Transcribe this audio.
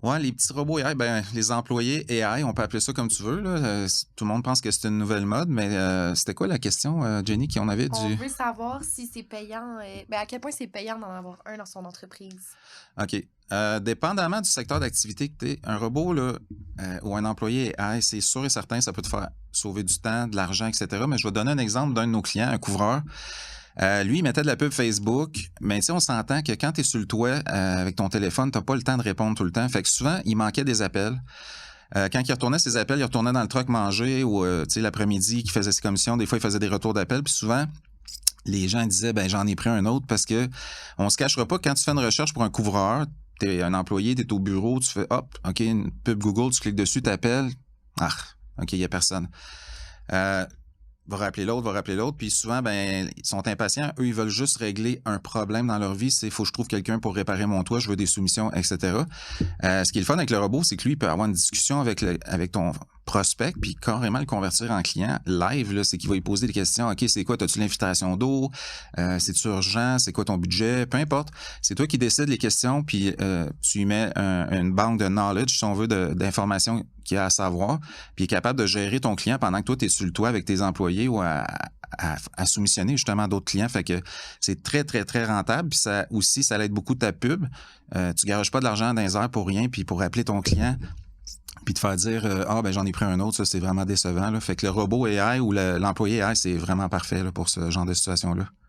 Ouais, les petits robots AI, ben, les employés AI, on peut appeler ça comme tu veux, là. Tout le monde pense que c'est une nouvelle mode, mais c'était quoi la question, Jenny, qu'on avait On du... veut savoir si c'est payant, ben à quel point c'est payant d'en avoir un dans son entreprise. OK. Dépendamment du secteur d'activité que tu es, un robot là, ou un employé AI, c'est sûr et certain, ça peut te faire sauver du temps, de l'argent, etc. Mais je vais te donner un exemple d'un de nos clients, un couvreur. Lui, il mettait de la pub Facebook, mais tu sais, on s'entend que quand tu es sur le toit avec ton téléphone, tu n'as pas le temps de répondre tout le temps. Fait que souvent, il manquait des appels. Quand il retournait ses appels, il retournait dans le truck manger ou tu sais, l'après-midi, qu'il faisait ses commissions. Des fois, il faisait des retours d'appels. Puis souvent, les gens disaient, ben j'en ai pris un autre parce que on se cachera pas, quand tu fais une recherche pour un couvreur, t'es un employé, t'es au bureau, tu fais, hop, OK, une pub Google, tu cliques dessus, t'appelles. Ah, OK, il y a personne. Euh, va rappeler l'autre, puis souvent, ben, ils sont impatients. Eux, ils veulent juste régler un problème dans leur vie. C'est, faut que je trouve quelqu'un pour réparer mon toit, je veux des soumissions, etc. Ce qui est le fun avec le robot, c'est que lui, il peut avoir une discussion avec ton prospect, puis carrément le convertir en client live. Là, c'est qu'il va lui poser des questions. OK, c'est quoi? As-tu l'infiltration d'eau? C'est-tu urgent? C'est quoi ton budget? Peu importe. C'est toi qui décides les questions, puis tu lui mets une banque de knowledge, si on veut, d'informations qu'il a à savoir, puis il est capable de gérer ton client pendant que toi, tu es sur le toit avec tes employés ou à soumissionner justement d'autres clients. Fait que c'est très, très, très rentable. Puis ça aussi, ça aide beaucoup ta pub. Tu garages pas de l'argent dans les airs pour rien, puis pour appeler ton client, puis te faire dire ah ben j'en ai pris un autre, ça c'est vraiment décevant. Là. Fait que le robot AI ou l'employé AI, c'est vraiment parfait là, pour ce genre de situation-là.